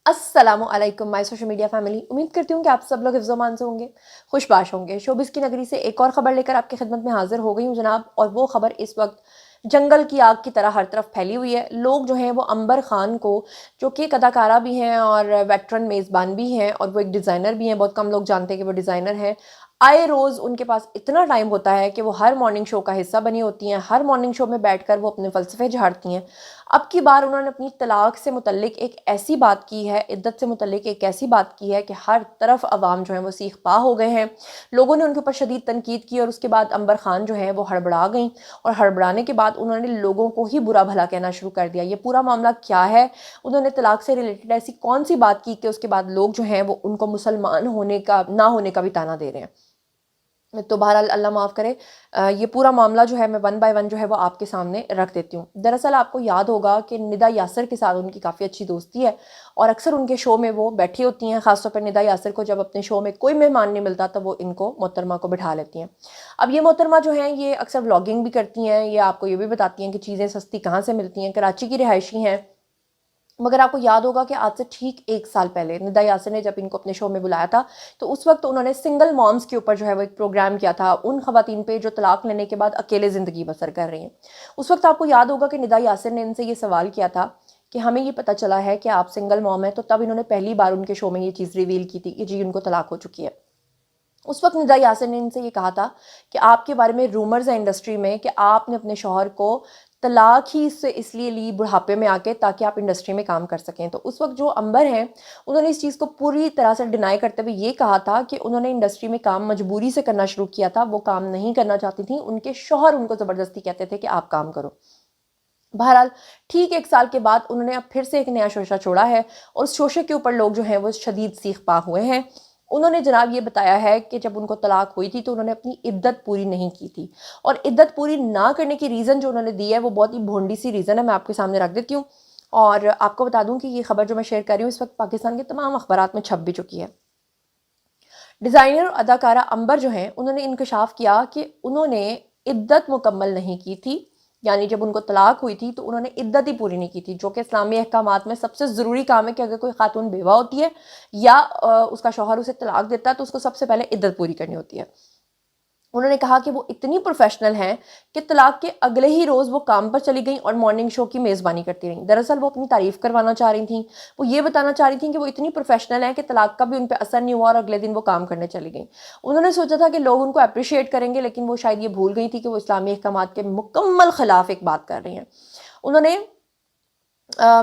अस्सलामु अलैकुम my social media family. उम्मीद करती हूँ कि आप सब लोग हिफ्ज़-ओ-मान से होंगे, खुशबाश होंगे। शोबिज़ की नगरी से एक और ख़बर लेकर आपकी खिदमत में हाज़िर हो गई हूँ जनाब। और वो ख़बर इस वक्त जंगल की आग की तरह हर तरफ फैली हुई है। लोग जो हैं वो अंबर खान को, जो कि एक अदाकारा भी हैं और वेटरन मेज़बान भी हैं और वो एक डिज़ाइनर भी हैं, बहुत कम लोग जानते हैं कि वो डिज़ाइनर हैं। आए रोज़ उनके पास इतना टाइम होता है कि वो हर मॉर्निंग शो का हिस्सा बनी होती हैं। हर मॉर्निंग शो में बैठकर वो अपने फ़लसफ़े झाड़ती हैं। अब की बार उन्होंने अपनी तलाक से मुतल्लिक एक ऐसी बात की है, इद्दत से मुतल्लिक एक ऐसी बात की है कि हर तरफ अवाम जो है वो सीख पा हो गए हैं। लोगों ने उनके ऊपर शदीद तनकीद की और उसके बाद अंबर खान जो है वो हड़बड़ा गईं और हड़बड़ाने के बाद उन्होंने लोगों को ही बुरा भला कहना शुरू कर दिया। ये पूरा मामला क्या है? उन्होंने तलाक से रिलेटेड ऐसी कौन-सी बात की कि उसके बाद लोग जो हैं वो उनको मुसलमान होने का ना होने का भी ताना दे रहे हैं। तो बहरहाल अल्लाह माफ़ करे। ये पूरा मामला जो है मैं वन बाय वन जो है वो आपके सामने रख देती हूँ। दरअसल आपको याद होगा कि निदा यासर के साथ उनकी काफ़ी अच्छी दोस्ती है और अक्सर उनके शो में वो बैठी होती हैं। ख़ास तौर पर निदा यासर को जब अपने शो में कोई मेहमान नहीं मिलता तो वो इनको मोहतरमा को बिठा लेती हैं। अब ये मोहतरमा जो हैं ये अक्सर व्लॉगिंग भी करती हैं, ये आपको ये भी बताती हैं कि चीज़ें सस्ती कहाँ से मिलती हैं। कराची की रिहायशी हैं, मगर आपको याद होगा कि आज से ठीक 1 साल पहले निदा यासर ने जब इनको अपने शो में बुलाया था, तो उस वक्त उन्होंने सिंगल मॉम्स के ऊपर जो है वो एक प्रोग्राम किया था, उन ख़वातीन पे जो तलाक लेने के बाद अकेले ज़िंदगी बसर कर रही हैं। उस वक्त आपको याद होगा कि निदा यासर ने इनसे ये सवाल किया था कि हमें ये पता चला है कि आप सिंगल मॉम हैं, तो तब इन्होंने पहली बार उनके शो में ये चीज़ रिवील की थी कि जी उनको तलाक हो चुकी है। उस वक्त निदा यासर ने इनसे ये कहा था कि आपके बारे में रूमर्स हैं इंडस्ट्री में कि आपने अपने शौहर को तलाक ही से इसलिए ली बुढ़ापे में आके ताकि आप इंडस्ट्री में काम कर सकें। तो उस वक्त जो अंबर हैं उन्होंने इस चीज़ को पूरी तरह से डिनाई करते हुए ये कहा था कि उन्होंने इंडस्ट्री में काम मजबूरी से करना शुरू किया था, वो काम नहीं करना चाहती थी, उनके शौहर उनको ज़बरदस्ती कहते थे कि आप काम करो। बहरहाल ठीक 1 साल के बाद उन्होंने अब फिर से एक नया शोशा छोड़ा है और उस शोशे के ऊपर लोग जो हैं वो शदीद सीख पा हुए हैं। उन्होंने जनाब ये बताया है कि जब उनको तलाक हुई थी तो उन्होंने अपनी इद्दत पूरी नहीं की थी और इद्दत पूरी ना करने की रीज़न जो उन्होंने दी है वो बहुत ही भोंडी सी रीज़न है, मैं आपके सामने रख देती हूँ। और आपको बता दूँ कि ये खबर जो मैं शेयर कर रही हूँ इस वक्त पाकिस्तान के तमाम अखबारात में छप भी चुकी है। डिज़ाइनर और अदाकारा अंबर जो हैं उन्होंने इंकशाफ किया कि उन्होंने इद्दत मुकम्मल नहीं की थी, यानी जब उनको तलाक हुई थी तो उन्होंने इद्दत ही पूरी नहीं की थी, जो कि इस्लामी अहकामात में सबसे ज़रूरी काम है कि अगर कोई खातून बेवा होती है या उसका शौहर उसे तलाक देता है तो उसको सबसे पहले इद्दत पूरी करनी होती है। उन्होंने कहा कि वो इतनी प्रोफेशनल हैं कि तलाक के अगले ही रोज़ वो काम पर चली गईं और मॉर्निंग शो की मेज़बानी करती रहीं। दरअसल वो अपनी तारीफ़ करवाना चाह रही थीं, वो ये बताना चाह रही थीं कि वो इतनी प्रोफेशनल हैं कि तलाक का भी उन पे असर नहीं हुआ और अगले दिन वो काम करने चली गईं। उन्होंने सोचा था कि लोग उनको एप्रिशिएट करेंगे, लेकिन वो शायद ये भूल गई थी कि वो इस्लामी अहकामात के मुकम्मल ख़िलाफ़ एक बात कर रही हैं। उन्होंने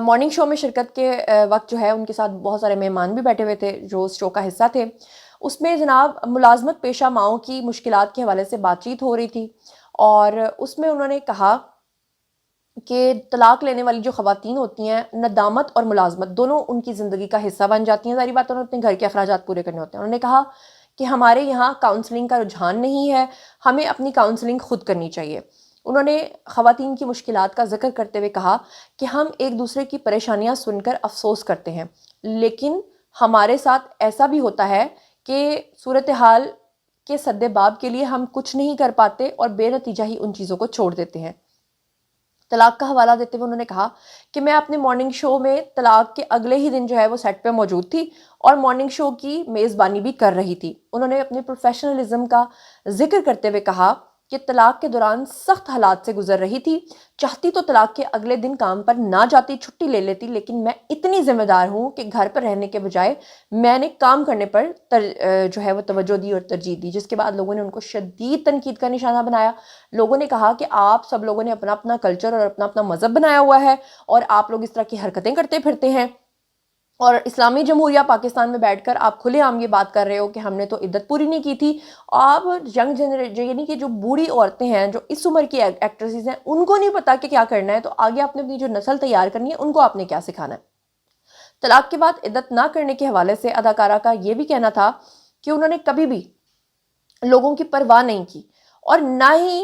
मॉर्निंग शो में शिरकत के वक़्त जो है उनके साथ बहुत सारे मेहमान भी बैठे हुए थे जो उस शो का हिस्सा थे। उसमें जनाब मुलाज़मत पेशा माओं की मुश्किलात के हवाले से बातचीत हो रही थी और उसमें उन्होंने कहा कि तलाक लेने वाली जो ख़वातीन होती हैं, नदामत और मुलाज़मत दोनों उनकी ज़िंदगी का हिस्सा बन जाती हैं। ज़ाहिर बात है उन्हें अपने घर के अखराजात पूरे करने होते हैं। उन्होंने कहा कि हमारे यहाँ काउंसलिंग का रुझान नहीं है, हमें अपनी काउंसलिंग खुद करनी चाहिए। उन्होंने ख़वातीन की मुश्किलात का ज़िक्र करते हुए कहा कि हम एक दूसरे की परेशानियाँ सुनकर अफ़सोस करते हैं, लेकिन हमारे साथ ऐसा भी होता है कि सूरत हाल के सद्दे-बाब के लिए हम कुछ नहीं कर पाते और बेनतीजा ही उन चीज़ों को छोड़ देते हैं। तलाक का हवाला देते हुए उन्होंने कहा कि मैं अपने मॉर्निंग शो में तलाक के अगले ही दिन जो है वो सेट पे मौजूद थी और मॉर्निंग शो की मेज़बानी भी कर रही थी। उन्होंने अपने प्रोफेशनलिज्म का ज़िक्र करते हुए कहा कि तलाक के दौरान सख्त हालात से गुजर रही थी, चाहती तो तलाक के अगले दिन काम पर ना जाती, छुट्टी ले लेती, लेकिन मैं इतनी ज़िम्मेदार हूँ कि घर पर रहने के बजाय मैंने काम करने पर जो है वो तवज्जो दी और तरजीह दी, जिसके बाद लोगों ने उनको शदीद तनकीद का निशाना बनाया। लोगों ने कहा कि आप सब लोगों ने अपना अपना कल्चर और अपना अपना मज़हब बनाया हुआ है और आप लोग इस तरह की हरकतें करते फिरते हैं और इस्लामी जमहूरिया पाकिस्तान में बैठकर आप खुलेआम ये बात कर रहे हो कि हमने तो इद्दत पूरी नहीं की थी। आप यंग जनरेशन यानी कि जो बूढ़ी औरतें हैं, जो इस उम्र की एक्ट्रेसेस हैं, उनको नहीं पता कि क्या करना है, तो आगे आपने अपनी जो नस्ल तैयार करनी है उनको आपने क्या सिखाना है। तलाक के बाद इद्दत ना करने के हवाले से अदाकारा का ये भी कहना था कि उन्होंने कभी भी लोगों की परवाह नहीं की और ना ही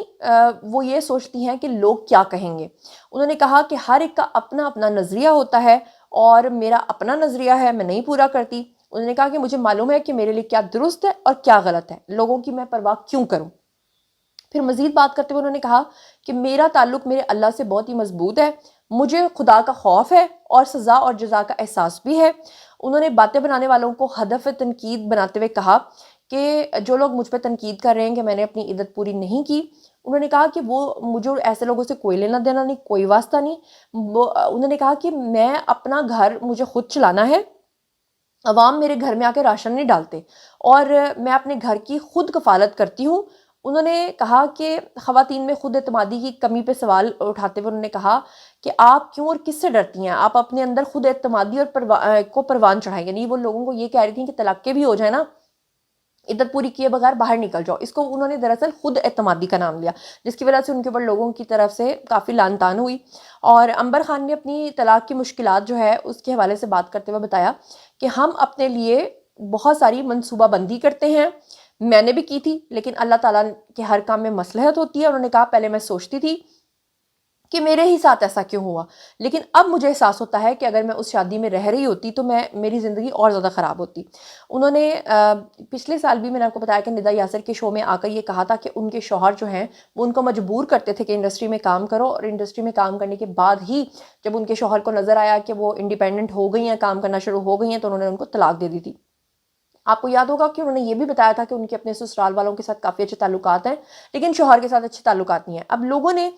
वो ये सोचती हैं कि लोग क्या कहेंगे। उन्होंने कहा कि हर एक का अपना अपना नज़रिया होता है और मेरा अपना नज़रिया है, मैं नहीं पूरा करती। उन्होंने कहा कि मुझे मालूम है कि मेरे लिए क्या दुरुस्त है और क्या गलत है, लोगों की मैं परवाह क्यों करूं। फिर मज़ीद बात करते हुए उन्होंने कहा कि मेरा ताल्लुक़ मेरे अल्लाह से बहुत ही मज़बूत है, مجھے خدا کا خوف ہے اور سزا اور جزا کا احساس بھی ہے۔ انہوں نے باتیں بنانے والوں کو ہدف تنقید بناتے ہوئے کہا کہ جو لوگ مجھ پہ تنقید کر رہے ہیں کہ میں نے اپنی عدت پوری نہیں کی، انہوں نے کہا کہ وہ مجھے ایسے لوگوں سے کوئی لینا دینا نہیں، کوئی واسطہ نہیں۔ انہوں نے کہا کہ میں اپنا گھر مجھے خود چلانا ہے، عوام میرے گھر میں آ کے راشن نہیں ڈالتے، اور میں اپنے گھر کی خود کفالت کرتی ہوں۔ انہوں نے کہا کہ خواتین میں خود اعتمادی کی کمی پہ سوال اٹھاتے ہوئے انہوں نے کہا کہ آپ کیوں اور کس سے ڈرتی ہیں، آپ اپنے اندر خود اعتمادی اور کو پروان چڑھائیں۔ یعنی وہ لوگوں کو یہ کہہ رہی تھیں کہ طلاقیں بھی ہو جائیں نا، عدت پوری کیے بغیر باہر نکل جاؤ۔ اس کو انہوں نے دراصل خود اعتمادی کا نام لیا، جس کی وجہ سے ان کے اوپر لوگوں کی طرف سے کافی لعن طعن ہوئی۔ اور عنبر خان نے اپنی طلاق کی مشکلات جو ہے اس کے حوالے سے بات کرتے ہوئے بتایا کہ ہم اپنے لیے بہت ساری منصوبہ بندی کرتے ہیں، میں نے بھی کی تھی، لیکن اللہ تعالیٰ کے ہر کام میں مصلحت ہوتی ہے۔ انہوں نے کہا پہلے میں سوچتی تھی کہ میرے ہی ساتھ ایسا کیوں ہوا، لیکن اب مجھے احساس ہوتا ہے کہ اگر میں اس شادی میں رہ رہی ہوتی تو میری زندگی اور زیادہ خراب ہوتی۔ انہوں نے پچھلے سال بھی میں نے آپ کو بتایا کہ ندا یاسر کے شو میں آ کر یہ کہا تھا کہ ان کے شوہر جو ہیں وہ ان کو مجبور کرتے تھے کہ انڈسٹری میں کام کرو، اور انڈسٹری میں کام کرنے کے بعد ہی جب ان کے شوہر کو نظر آیا کہ وہ انڈیپینڈنٹ ہو گئی ہیں، کام کرنا شروع ہو گئی ہیں، تو انہوں نے ان کو طلاق دے دی تھی۔ آپ کو یاد ہوگا کہ انہوں نے یہ بھی بتایا تھا کہ ان کے اپنے سسرال والوں کے ساتھ کافی اچھے تعلقات ہیں، لیکن شوہر کے ساتھ اچھے تعلقات نہیں ہیں۔ اب لوگوں نے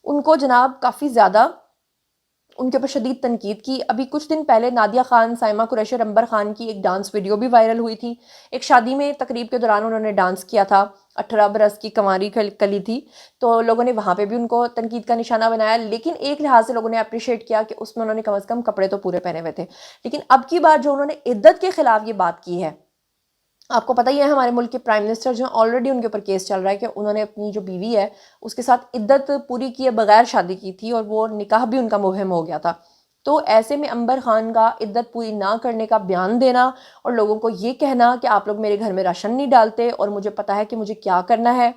ان کو جناب کافی زیادہ ان کے اوپر شدید تنقید کی۔ ابھی کچھ دن پہلے نادیہ خان، سائمہ قریشی اور عنبر خان کی ایک ڈانس ویڈیو بھی وائرل ہوئی تھی۔ ایک شادی میں تقریب کے دوران انہوں نے ڈانس کیا تھا، 18 برس کی کنواری کلی تھی، تو لوگوں نے وہاں پہ بھی ان کو تنقید کا نشانہ بنایا، لیکن ایک لحاظ سے لوگوں نے اپریشیٹ کیا کہ اس میں انہوں نے کم از کم کپڑے تو پورے پہنے ہوئے تھے۔ لیکن اب کی بار جو انہوں نے عدت کے خلاف یہ بات کی ہے، آپ کو پتہ ہی ہے ہمارے ملک کے پرائم منسٹر جو ہیں آلریڈی ان کے اوپر کیس چل رہا ہے کہ انہوں نے اپنی جو بیوی ہے اس کے ساتھ عدت پوری کیے بغیر شادی کی تھی، اور وہ نکاح بھی ان کا مبہم ہو گیا تھا۔ تو ایسے میں عنبر خان کا عدت پوری نہ کرنے کا بیان دینا اور لوگوں کو یہ کہنا کہ آپ لوگ میرے گھر میں راشن نہیں ڈالتے اور مجھے پتہ ہے کہ مجھے کیا کرنا ہے۔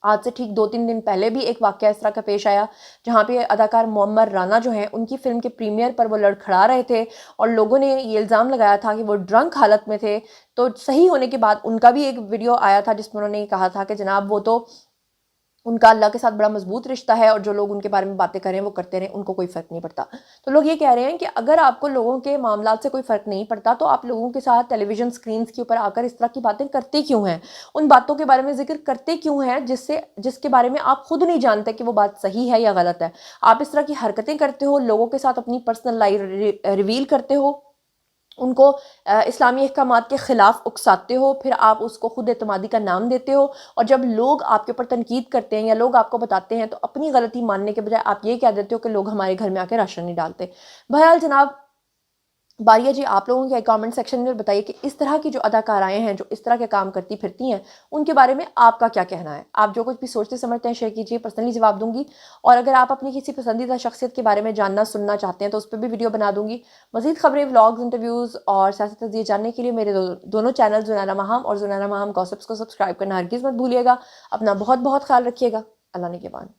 آج سے ٹھیک 2-3 دن پہلے بھی ایک واقعہ اس طرح کا پیش آیا جہاں پہ اداکار معمر رانا جو ہیں ان کی فلم کے پریمیئر پر وہ لڑکھڑا رہے تھے، اور لوگوں نے یہ الزام لگایا تھا کہ وہ ڈرنک حالت میں تھے۔ تو صحیح ہونے کے بعد ان کا بھی ایک ویڈیو آیا تھا جس میں انہوں نے یہ کہا تھا کہ جناب وہ تو ان کا اللہ کے ساتھ بڑا مضبوط رشتہ ہے، اور جو لوگ ان کے بارے میں باتیں کریں وہ کرتے رہیں، ان کو کوئی فرق نہیں پڑتا۔ تو لوگ یہ کہہ رہے ہیں کہ اگر آپ کو لوگوں کے معاملات سے کوئی فرق نہیں پڑتا تو آپ لوگوں کے ساتھ ٹیلی ویژن سکرینز کے اوپر آ کر اس طرح کی باتیں کرتے کیوں ہیں، ان باتوں کے بارے میں ذکر کرتے کیوں ہیں جس کے بارے میں آپ خود نہیں جانتے کہ وہ بات صحیح ہے یا غلط ہے۔ آپ اس طرح کی حرکتیں کرتے ہو، لوگوں کے ساتھ اپنی پرسنل لائف ریویل کرتے ہو، ان کو اسلامی احکامات کے خلاف اکساتے ہو، پھر آپ اس کو خود اعتمادی کا نام دیتے ہو، اور جب لوگ آپ کے اوپر تنقید کرتے ہیں یا لوگ آپ کو بتاتے ہیں تو اپنی غلطی ماننے کے بجائے آپ یہ کہہ دیتے ہو کہ لوگ ہمارے گھر میں آ کے راشن نہیں ڈالتے۔ بہرحال جناب، باری ہے جی آپ لوگوں کے کامنٹ سیکشن میں بتائیے کہ اس طرح کی جو اداکارائیں ہیں جو اس طرح کے کام کرتی پھرتی ہیں ان کے بارے میں آپ کا کیا کہنا ہے۔ آپ جو کچھ بھی سوچتے سمجھتے ہیں شیئر کیجیے، پرسنلی جواب دوں گی، اور اگر آپ اپنی کسی پسندیدہ شخصیت کے بارے میں جاننا سننا چاہتے ہیں تو اس پہ بھی ویڈیو بنا دوں گی۔ مزید خبریں، ولاگز، انٹرویوز اور سیاسی تجزیے جاننے کے لیے میرے دونوں چینل زنیرہ ماہام اور زنیرہ ماہام گوسپس کو سبسکرائب کرنا ہرگز مت بھولیے گا۔ اپنا بہت بہت خیال رکھیے گا۔ اللہ نگہبان۔